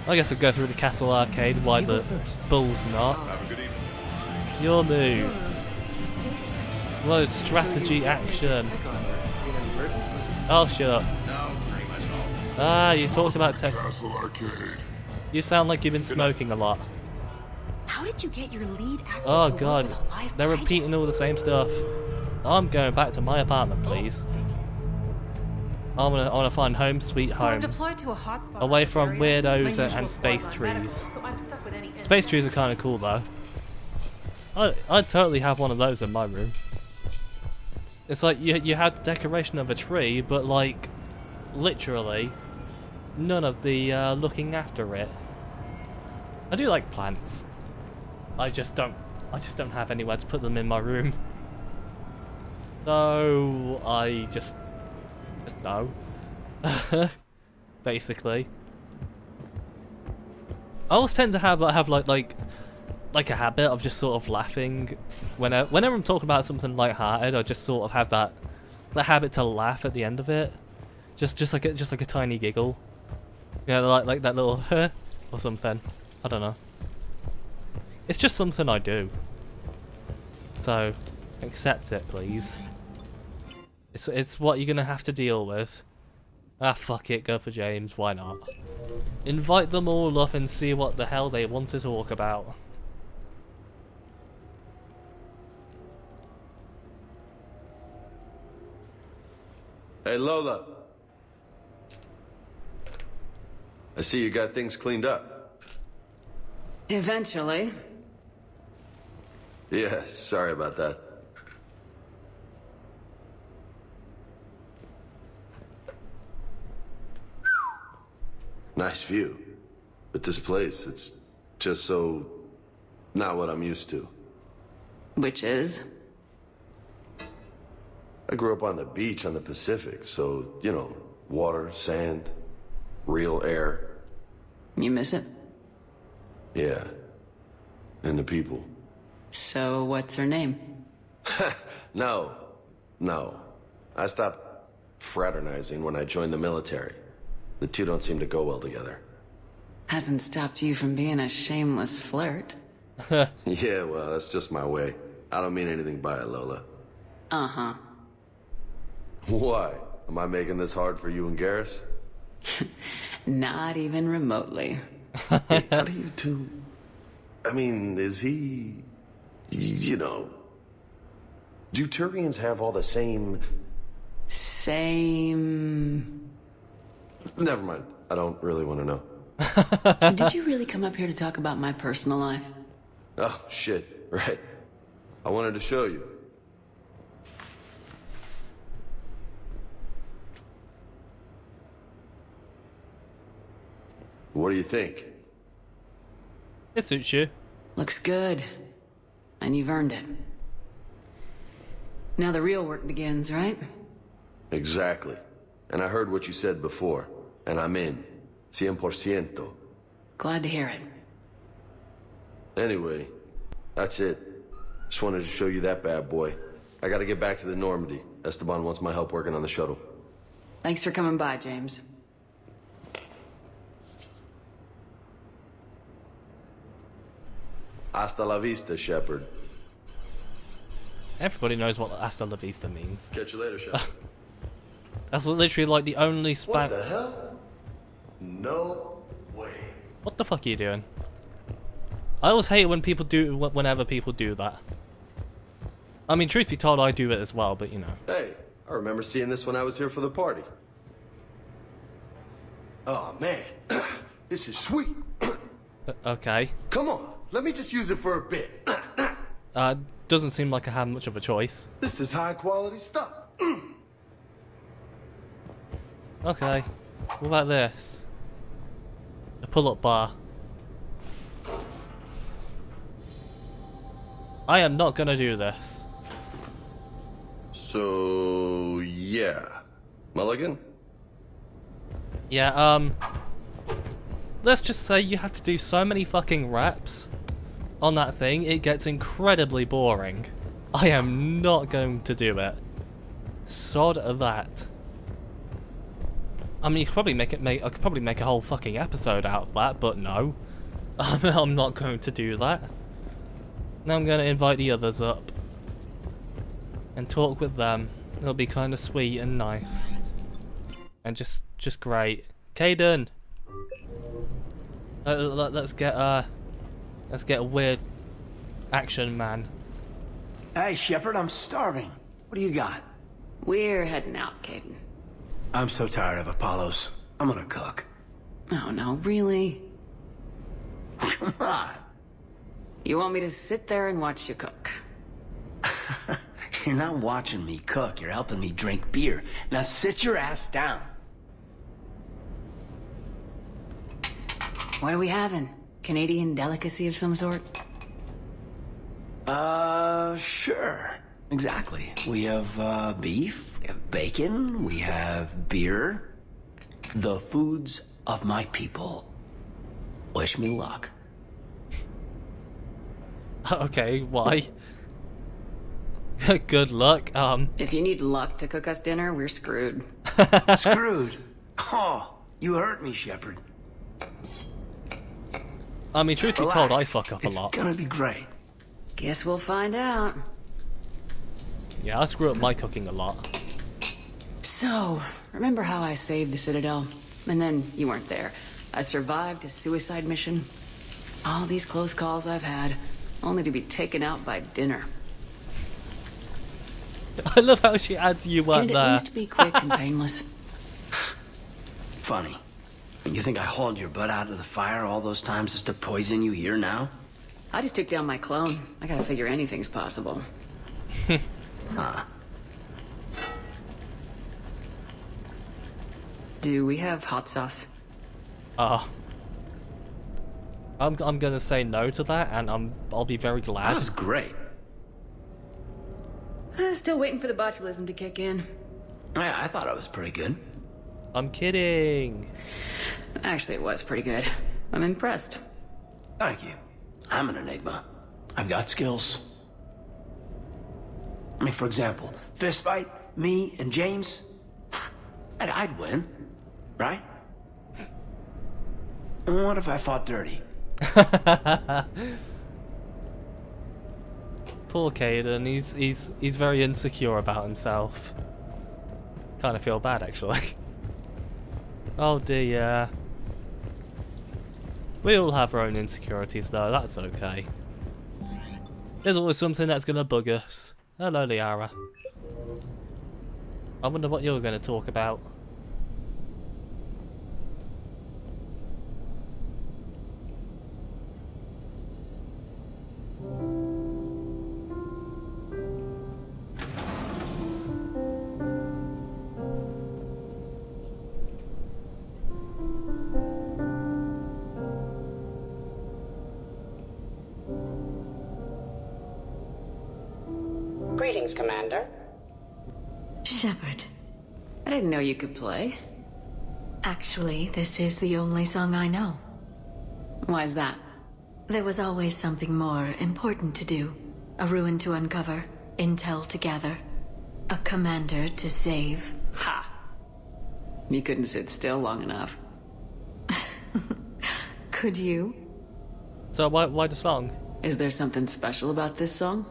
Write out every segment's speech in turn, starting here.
I guess I'll go through the castle arcade. Why the bull's not? Your move. Whoa, strategy action. Oh, shut up. Ah, you talked about tech. You sound like you've been smoking a lot. How did you get your lead actor Oh to god, work with a live they're kaiju? repeating all the same stuff. I'm going back to my apartment, please. I wanna find home sweet So I'm home. deployed to a hotspot Away from area. weirdos My and usual space squad trees. runs medical, so I'm stuck with any Space trees are kind of cool though. I'd totally have one of those in my room. It's like you have the decoration of a tree, but like, literally, none of the looking after it. I do like plants. I just don't have anywhere to put them in my room. So I just no. Basically. I always tend to have like a habit of just sort of laughing whenever I'm talking about something lighthearted. I just sort of have that habit to laugh at the end of it, just like a tiny giggle, you know, like that little or something. I don't know. It's just something I do. So accept it, please. It's what you're gonna have to deal with. Ah, fuck it, go for James. Why not? Invite them all up and see what the hell they want to talk about. Hey, Lola. I see you got things cleaned up. Eventually. Yeah, sorry about that. Nice view. But this place, it's just so not what I'm used to. Which is? I grew up on the beach on the Pacific, so, you know, water, sand, real air. You miss it? Yeah. And the people. So what's her name? No. I stopped fraternizing when I joined the military. The two don't seem to go well together. Hasn't stopped you from being a shameless flirt. Yeah, well, that's just my way. I don't mean anything by it, Lola. Uh-huh. Why? Am I making this hard for you and Garrus? Not even remotely. Hey, how do you two... I mean, is he... You know... Do Turians have all the same... Same... Never mind. I don't really want to know. So did you really come up here to talk about my personal life? Oh, shit. Right. I wanted to show you. What do you think? It suits you. Looks good. And you've earned it. Now the real work begins, right? Exactly. And I heard what you said before. And I'm in. 100%. Glad to hear it. Anyway, that's it. Just wanted to show you that bad boy. I gotta get back to the Normandy. Esteban wants my help working on the shuttle. Thanks for coming by, James. Hasta la vista, Shepard. Everybody knows what hasta la vista means. Catch you later, Shepard. That's literally like the only What the hell? No way. What the fuck are you doing? I always hate it when people do, whenever people do that. I mean, truth be told, I do it as well, but you know. Hey, I remember seeing this when I was here for the party. Oh, man. This is sweet. Okay. Come on, let me just use it for a bit. Doesn't seem like I have much of a choice. This is high quality stuff. Okay. What about this? A pull-up bar. I am not gonna do this. So, yeah. Mulligan? Yeah, let's just say you have to do so many fucking reps on that thing, it gets incredibly boring. I am not going to do it. Sod that. I mean, you could probably I could probably make a whole fucking episode out of that, but no. I'm not going to do that. Now I'm going to invite the others up. And talk with them. It'll be kind of sweet and nice. And just great. Caden! Let's get a weird action man. Hey, Shepard, I'm starving. What do you got? We're heading out, Caden. I'm so tired of Apollos. I'm gonna cook. Oh no, really? Come on. You want me to sit there and watch you cook? You're not watching me cook. You're helping me drink beer. Now sit your ass down. What are we having? Canadian delicacy of some sort? Sure. Exactly. We have, beef, we have bacon, we have beer. The foods of my people. Wish me luck. Okay, why? Good luck. If you need luck to cook us dinner, we're screwed. Screwed. Oh, you hurt me, Shepard. I mean, truth be told, I Relax. fuck up a lot. It's gonna be great. Guess we'll find out. Yeah, I screw up my cooking a lot. So, remember how I saved the Citadel? And then you weren't there. I survived a suicide mission. All these close calls I've had, only to be taken out by dinner. I love how she adds you weren't Can it there. at least be quick and painless? Funny. You think I hauled your butt out of the fire all those times just to poison you here now? I just took down my clone. I gotta figure anything's possible. Huh. Do we have hot sauce? I'm gonna say no to that, and I'll be very That glad. was great. Still waiting for the botulism to kick in. Yeah, I thought it was pretty good. I'm kidding. Actually, it was pretty good. I'm impressed. Thank you. I'm an enigma. I've got skills. I mean, for example, fist fight, me and James, I'd win, right? And what if I fought dirty? Poor Caden, he's very insecure about himself. Kind of feel bad, actually. Oh dear. We all have our own insecurities, though. That's okay. There's always something that's gonna bug us. Hello, Liara. I wonder what you're gonna talk about. Greetings, Commander. Shepard. I didn't know you could play. Actually, this is the only song I know. Why's that? There was always something more important to do. A ruin to uncover, intel to gather, a commander to save. Ha! You couldn't sit still long enough. Could you? So why the song? Is there something special about this song?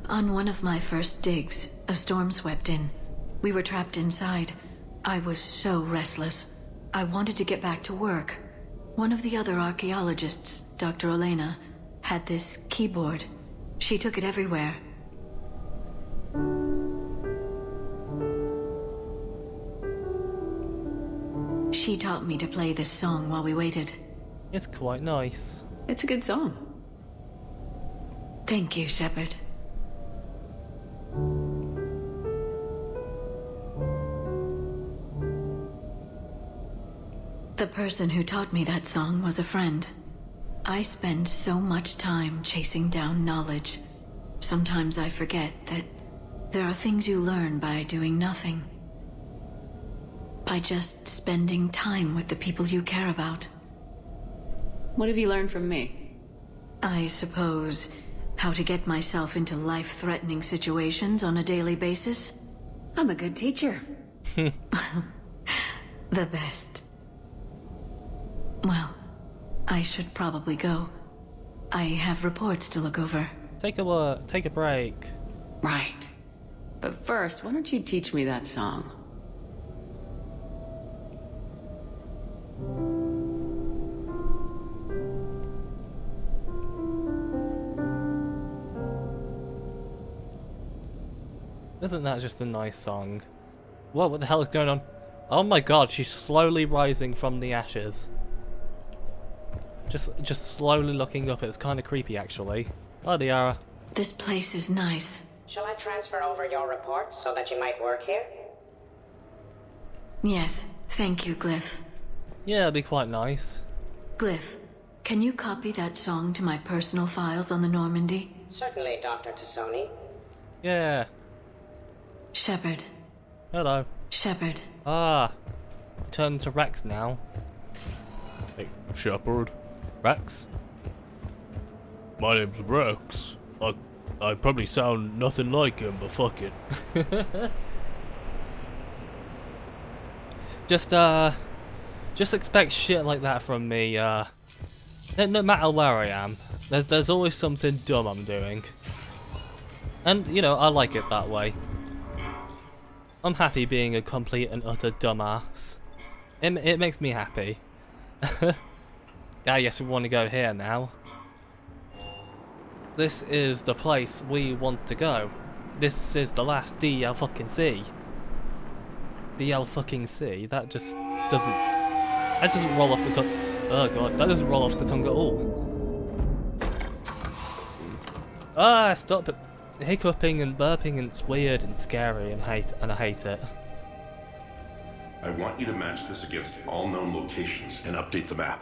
On one of my first digs, a storm swept in. We were trapped inside. I was so restless. I wanted to get back to work. One of the other archaeologists, Dr. Elena, had this keyboard. She took it everywhere. She taught me to play this song while we waited. It's quite nice. It's a good song. Thank you, Shepard. The person who taught me that song was a friend. I spend so much time chasing down knowledge. Sometimes I forget that there are things you learn by doing nothing. By just spending time with the people you care about. What have you learned from me? I suppose how to get myself into life-threatening situations on a daily basis. I'm a good teacher. The best. Well, I should probably go. I have reports to look over. Take a break. Right. But first, why don't you teach me that song? Isn't that just a nice song? What the hell is going on? Oh my god, she's slowly rising from the ashes. Just slowly looking up. It's kind of creepy, actually. Oh, Diara. This place is nice. Shall I transfer over your reports so that you might work here? Yes, thank you, Glyph. Yeah, it'd be quite nice. Glyph, can you copy that song to my personal files on the Normandy? Certainly, Dr. Tassoni. Yeah. Shepard. Hello. Shepard. Ah. Turn to Rex now. Hey, Shepard. Rex? My name's Rex. I probably sound nothing like him, but fuck it. Just expect shit like that from me, no matter where I am. There's always something dumb I'm doing. And, you know, I like it that way. I'm happy being a complete and utter dumbass. It makes me happy. Ah, yes, we want to go here now. This is the place we want to go. This is the last DL fucking C. DL fucking C. That just doesn't. That doesn't roll off the tongue. Oh god, that doesn't roll off the tongue at all. Ah, stop hiccuping and burping, and it's weird and scary and I hate it. I want you to match this against all known locations and update the map.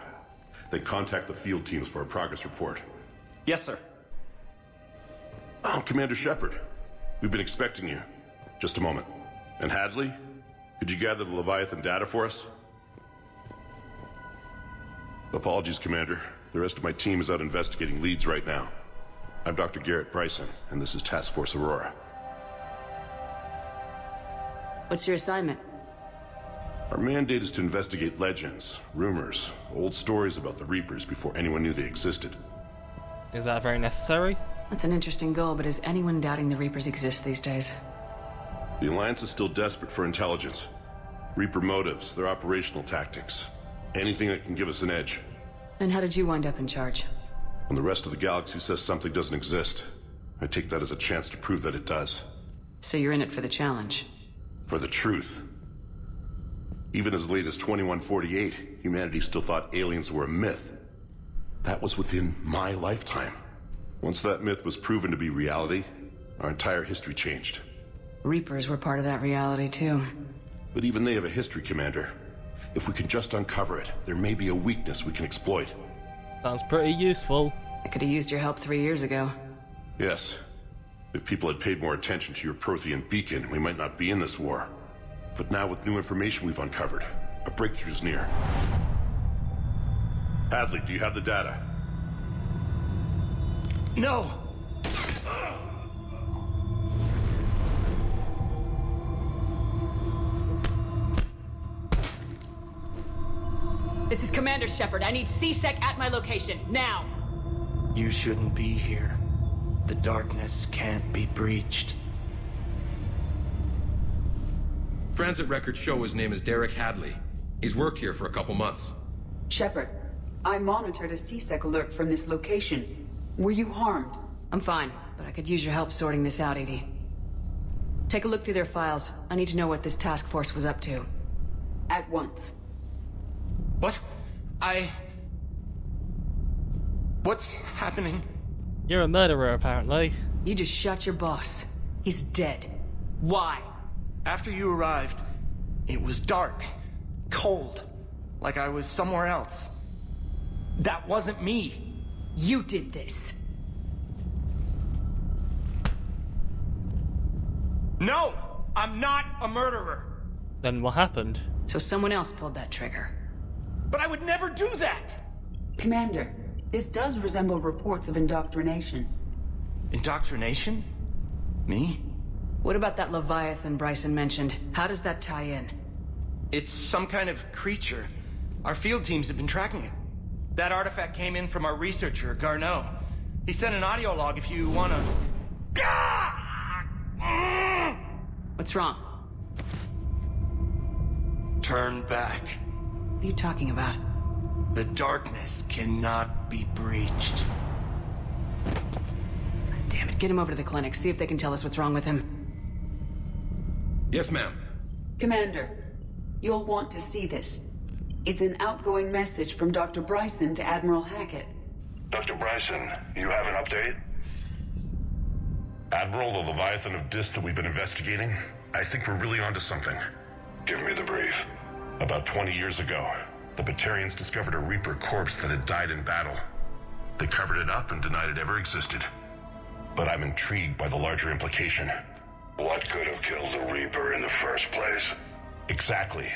Then contact the field teams for a progress report. Yes, sir. Oh, Commander Shepard. We've been expecting you. Just a moment. And Hadley? Could you gather the Leviathan data for us? Apologies, Commander. The rest of my team is out investigating leads right now. I'm Dr. Garrett Bryson, and this is Task Force Aurora. What's your assignment? Our mandate is to investigate legends, rumors, old stories about the Reapers before anyone knew they existed. Is that very necessary? That's an interesting goal, but is anyone doubting the Reapers exist these days? The Alliance is still desperate for intelligence. Reaper motives, their operational tactics. Anything that can give us an edge. Then how did you wind up in charge? When the rest of the galaxy says something doesn't exist, I take that as a chance to prove that it does. So you're in it for the challenge? For the truth. Even as late as 2148, humanity still thought aliens were a myth. That was within my lifetime. Once that myth was proven to be reality, our entire history changed. Reapers were part of that reality, too. But even they have a history, Commander. If we can just uncover it, there may be a weakness we can exploit. Sounds pretty useful. I could have used your help 3 years ago. Yes. If people had paid more attention to your Prothean beacon, we might not be in this war. But now with new information we've uncovered, a breakthrough's near. Hadley, do you have the data? No! This is Commander Shepard. I need C-Sec at my location, now! You shouldn't be here. The darkness can't be breached. Transit records show his name is Derek Hadley. He's worked here for a couple months. Shepard, I monitored a C-Sec alert from this location. Were you harmed? I'm fine, but I could use your help sorting this out, Edie. Take a look through their files. I need to know what this task force was up to. At once. What? What's happening? You're a murderer, apparently. You just shot your boss. He's dead. Why? After you arrived, it was dark, cold, like I was somewhere else. That wasn't me. You did this. No! I'm not a murderer! Then what happened? So someone else pulled that trigger. But I would never do that! Commander, this does resemble reports of indoctrination. Indoctrination? Me? What about that Leviathan Bryson mentioned? How does that tie in? It's some kind of creature. Our field teams have been tracking it. That artifact came in from our researcher, Garneau. He sent an audio log if you wanna... What's wrong? Turn back. What are you talking about? The darkness cannot be breached. Damn it, get him over to the clinic. See if they can tell us what's wrong with him. Yes, ma'am. Commander, you'll want to see this. It's an outgoing message from Dr. Bryson to Admiral Hackett. Dr. Bryson, you have an update? Admiral, the Leviathan of Dis that we've been investigating, I think we're really onto something. Give me the brief. About 20 years ago, the Batarians discovered a Reaper corpse that had died in battle. They covered it up and denied it ever existed. But I'm intrigued by the larger implication. What could have killed the Reaper in the first place? Exactly.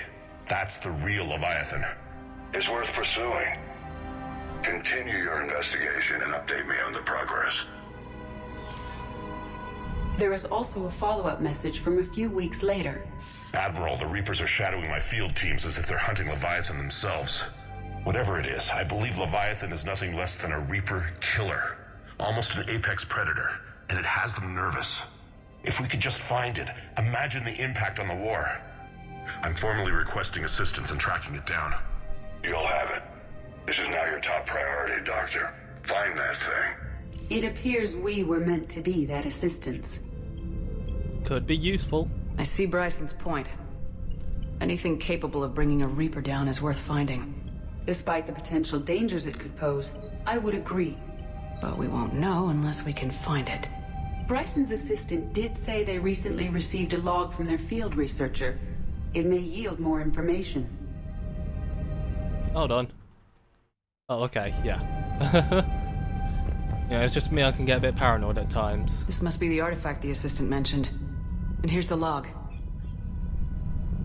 That's the real Leviathan. It's worth pursuing. Continue your investigation and update me on the progress. There is also a follow-up message from a few weeks later. Admiral, the Reapers are shadowing my field teams as if they're hunting Leviathan themselves. Whatever it is, I believe Leviathan is nothing less than a Reaper killer. Almost an apex predator, and it has them nervous. If we could just find it, imagine the impact on the war. I'm formally requesting assistance in tracking it down. You'll have it. This is now your top priority, Doctor. Find that thing. It appears we were meant to be that assistance. Could be useful. I see Bryson's point. Anything capable of bringing a Reaper down is worth finding. Despite the potential dangers it could pose, I would agree. But we won't know unless we can find it. Bryson's assistant did say they recently received a log from their field researcher. It may yield more information. Hold on. Oh, okay, yeah. Yeah, it's just me, I can get a bit paranoid at times. This must be the artifact the assistant mentioned. And here's the log.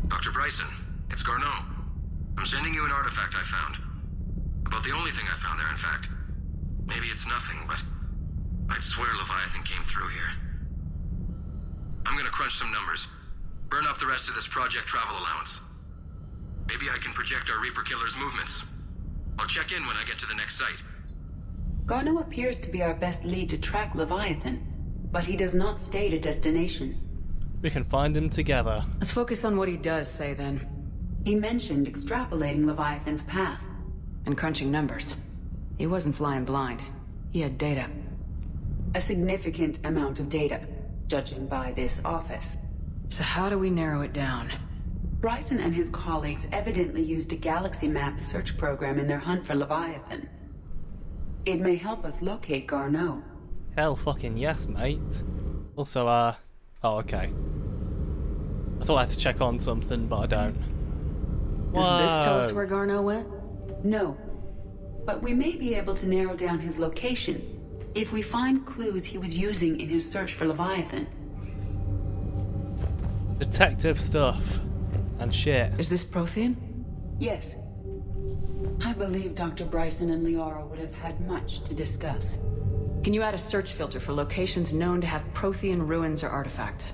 Dr. Bryson, it's Garneau. I'm sending you an artifact I found. About the only thing I found there, in fact. Maybe it's nothing, but I'd swear Leviathan came through here. I'm gonna crunch some numbers. Burn up the rest of this project travel allowance. Maybe I can project our Reaper killer's movements. I'll check in when I get to the next site. Garneau appears to be our best lead to track Leviathan, but he does not state a destination. We can find him together. Let's focus on what he does say then. He mentioned extrapolating Leviathan's path. And crunching numbers. He wasn't flying blind. He had data. A significant amount of data, judging by this office. So how do we narrow it down? Bryson and his colleagues evidently used a galaxy map search program in their hunt for Leviathan. It may help us locate Garneau. Hell fucking yes, mate. Also, oh, okay. I thought I had to check on something, but I don't. Does this tell us Whoa. where Garneau went? No. But we may be able to narrow down his location if we find clues he was using in his search for Leviathan. Detective stuff. And shit. Is this Prothean? Yes. I believe Dr. Bryson and Liara would have had much to discuss. Can you add a search filter for locations known to have Prothean ruins or artifacts?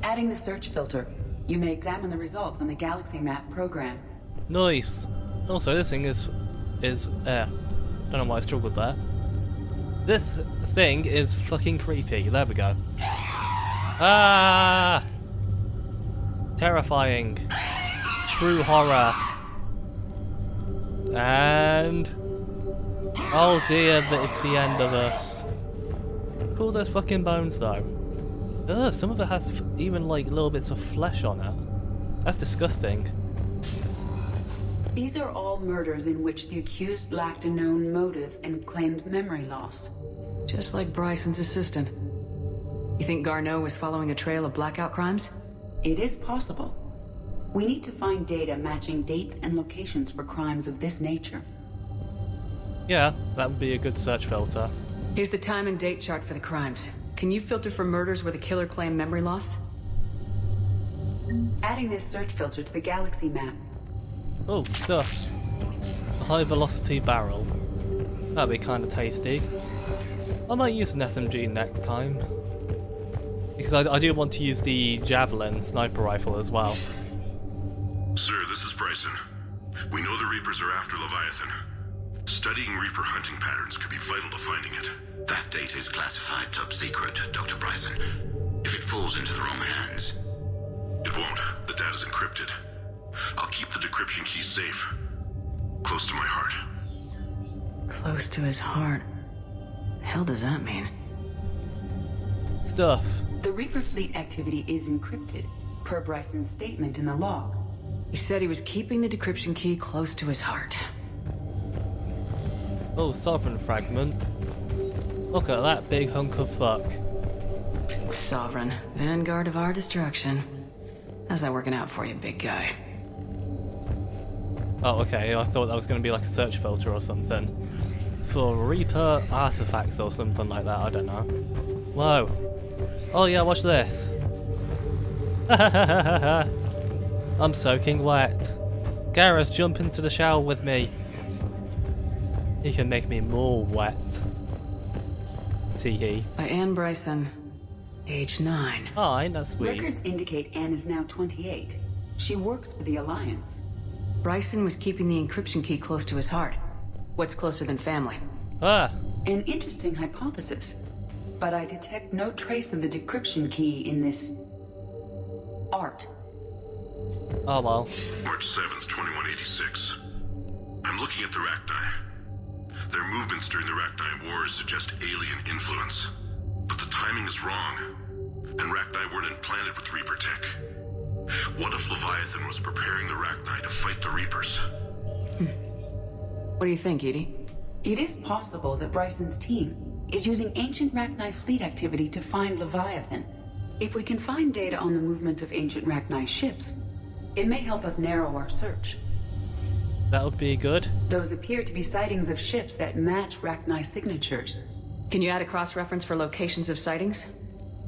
Adding the search filter, you may examine the results on the galaxy map program. Nice. Also, this thing is don't know why I struggled there. This thing is fucking creepy. There we go. Ah! Terrifying. True horror. And oh dear, that it's the end of us. Look at all those fucking bones though. Ugh, some of it has even like little bits of flesh on it. That's disgusting. These are all murders in which the accused lacked a known motive and claimed memory loss. Just like Bryson's assistant. You think Garneau was following a trail of blackout crimes? It is possible. We need to find data matching dates and locations for crimes of this nature. Yeah, that would be a good search filter. Here's the time and date chart for the crimes. Can you filter for murders where the killer claimed memory loss? Adding this search filter to the galaxy map. Oh, stuff. A high velocity barrel. That'd be kind of tasty. I might use an SMG next time. Because I do want to use the javelin sniper rifle as well. Sir, Bryson. We know the Reapers are after Leviathan. Studying Reaper hunting patterns could be vital to finding it. That data is classified top secret, Dr. Bryson. If it falls into the wrong hands... It won't. The data's encrypted. I'll keep the decryption key safe. Close to my heart. Close to his heart. The hell does that mean? Stuff. The Reaper fleet activity is encrypted, per Bryson's statement in the log. He said he was keeping the decryption key close to his heart. Oh, Sovereign Fragment. Look at that big hunk of fuck. Sovereign, vanguard of our destruction. How's that working out for you, big guy? Oh, okay, I thought that was going to be like a search filter or something. For Reaper artifacts or something like that, I don't know. Whoa. Oh yeah, watch this. I'm soaking wet. Garrus, jump into the shower with me. He can make me more wet. Tee-hee. By Anne Bryson, age 9. Oh, ain't that sweet. Records indicate Anne is now 28. She works for the Alliance. Bryson was keeping the encryption key close to his heart. What's closer than family? Ah. An interesting hypothesis. But I detect no trace of the decryption key in this... art. Oh well. March 7th, 2186. I'm looking at the Rachni. Their movements during the Rachni Wars suggest alien influence. But the timing is wrong. And Rachni weren't implanted with Reaper tech. What if Leviathan was preparing the Rachni to fight the Reapers? What do you think, Edie? It is possible that Bryson's team is using ancient Rachni fleet activity to find Leviathan. If we can find data on the movement of ancient Rachni ships, it may help us narrow our search. That would be good. Those appear to be sightings of ships that match Rachni signatures. Can you add a cross-reference for locations of sightings?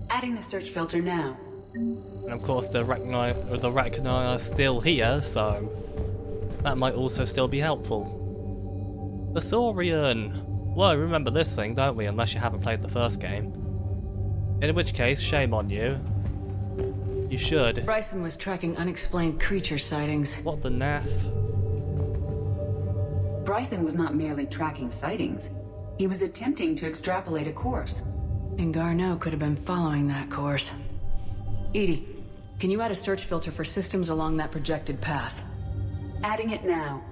Adding the search filter now. And of course the Rachni are still here, so that might also still be helpful. The Thorian. Well, remember this thing, don't we? Unless you haven't played the first game. In which case, shame on you. You should. Bryson was tracking unexplained creature sightings. What the naff? Bryson was not merely tracking sightings. He was attempting to extrapolate a course. And Garneau could have been following that course. Edie, can you add a search filter for systems along that projected path? Adding it now.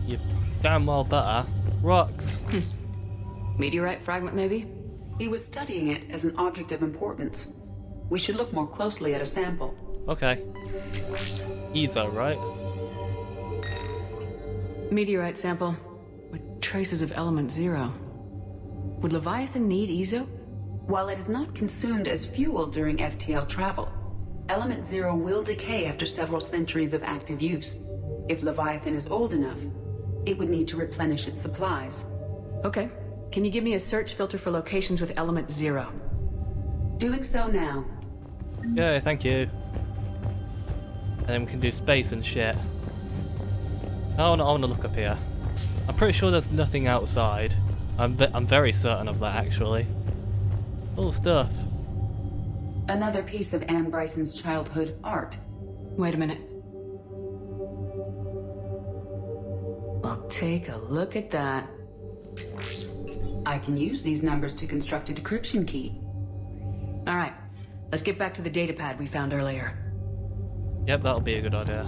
You damn well better. Rocks. Meteorite fragment, maybe? He was studying it as an object of importance. We should look more closely at a sample. Okay. Ezo, right? Meteorite sample with traces of element 0. Would Leviathan need Ezo? While it is not consumed as fuel during FTL travel, element 0 will decay after several centuries of active use. If Leviathan is old enough, it would need to replenish its supplies. Okay. Can you give me a search filter for locations with element 0? Doing so now. Yeah, thank you. And then we can do space and shit. I wanna look up here. I'm pretty sure there's nothing outside. I'm very certain of that, actually. All stuff. Another piece of Anne Bryson's childhood art. Wait a minute. Well, take a look at that. I can use these numbers to construct a decryption key. All right, let's get back to the datapad we found earlier. Yep, that'll be a good idea.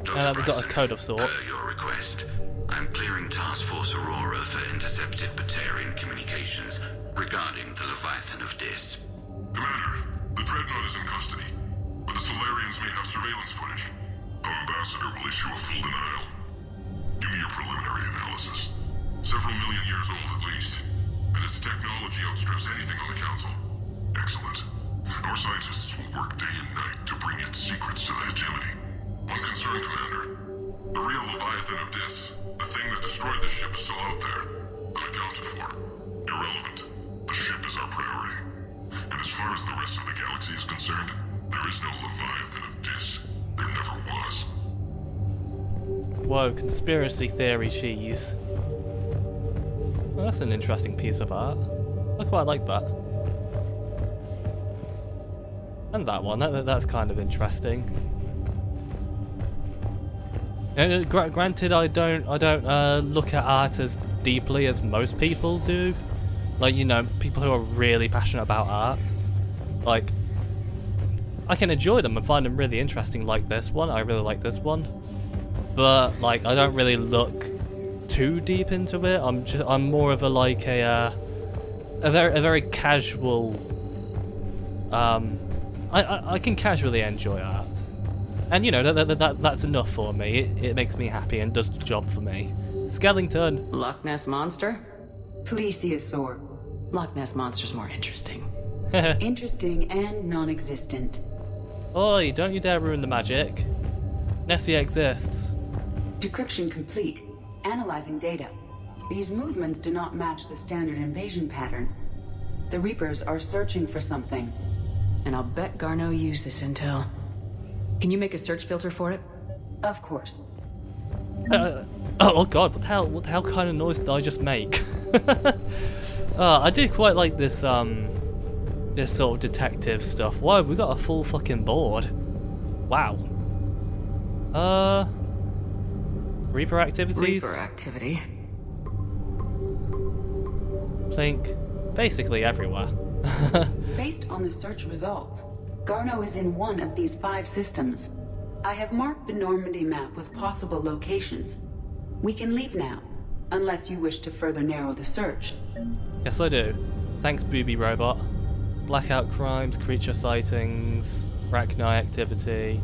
Now that we've got a code of sorts. Per your request, I'm clearing Task Force Aurora for intercepted Batarian communications regarding the Leviathan of Dis. Commander, the Dreadnought is in custody, but the Solarians may have surveillance footage. Our ambassador will issue a full denial. Give me your preliminary analysis. Several million years old at least, and its technology outstrips anything on the Council. Excellent. Our scientists will work day and night to bring its secrets to the hegemony. One concern, Commander. The real Leviathan of Dis, the thing that destroyed the ship, is still out there, unaccounted for. Irrelevant. The ship is our priority. And as far as the rest of the galaxy is concerned, there is no Leviathan of Dis. There never was. Whoa, conspiracy theory cheese. Well, that's an interesting piece of art. I quite like that. And that one, that's kind of interesting. Granted, I don't look at art as deeply as most people do. Like, you know, people who are really passionate about art. Like, I can enjoy them and find them really interesting, like this one. I really like this one. But, like, I don't really look too deep into it. I'm more of a, like, a very casual... I can casually enjoy art. And, you know, that's enough for me. It makes me happy and does the job for me. Skellington. Loch Ness Monster? Plesiosaur. Loch Ness Monster's more interesting. Interesting and non-existent. Oi, don't you dare ruin the magic. Nessie exists. Decryption complete. Analyzing data. These movements do not match the standard invasion pattern. The Reapers are searching for something. And I'll bet Garneau used this intel. Can you make a search filter for it? Of course. Oh god, what the hell kind of noise did I just make? I do quite like this this sort of detective stuff. Whoa, we got a full fucking board. Wow. Reaper activities? Reaper activity. Plink. Basically everywhere. Based on the search results, Garneau is in one of these 5 systems. I have marked the Normandy map with possible locations. We can leave now, unless you wish to further narrow the search. Yes, I do. Thanks, booby robot. Blackout crimes, creature sightings, Rachni activity.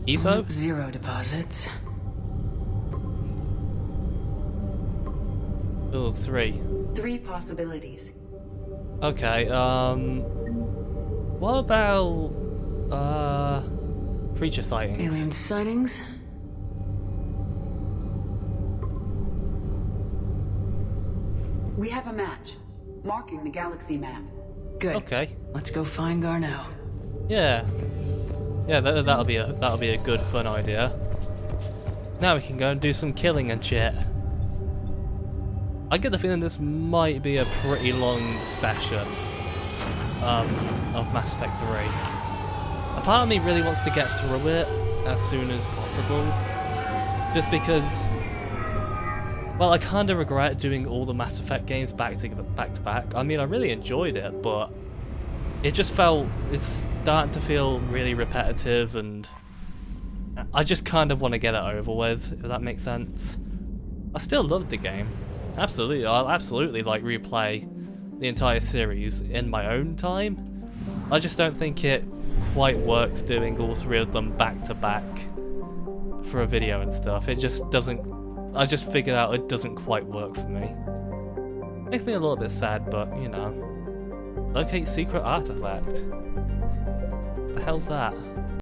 ESO? 0 deposits. Oh, 3. 3 possibilities. Okay, what about, creature sightings? Alien sightings? We have a match, marking the galaxy map. Good. Okay. Let's go find Garneau. Yeah. Yeah, that'll be a good fun idea. Now we can go and do some killing and shit. I get the feeling this might be a pretty long session of Mass Effect 3. A part of me really wants to get through it as soon as possible, just because, well, I kind of regret doing all the Mass Effect games back to back. I mean, I really enjoyed it, but it just it's starting to feel really repetitive, and I just kind of want to get it over with, if that makes sense. I still loved the game. Absolutely, I'll absolutely like replay the entire series in my own time. I just don't think it quite works doing all 3 of them back to back for a video and stuff. It just doesn't. I just figured out it doesn't quite work for me. Makes me a little bit sad, but you know. Locate secret artifact. What the hell's that?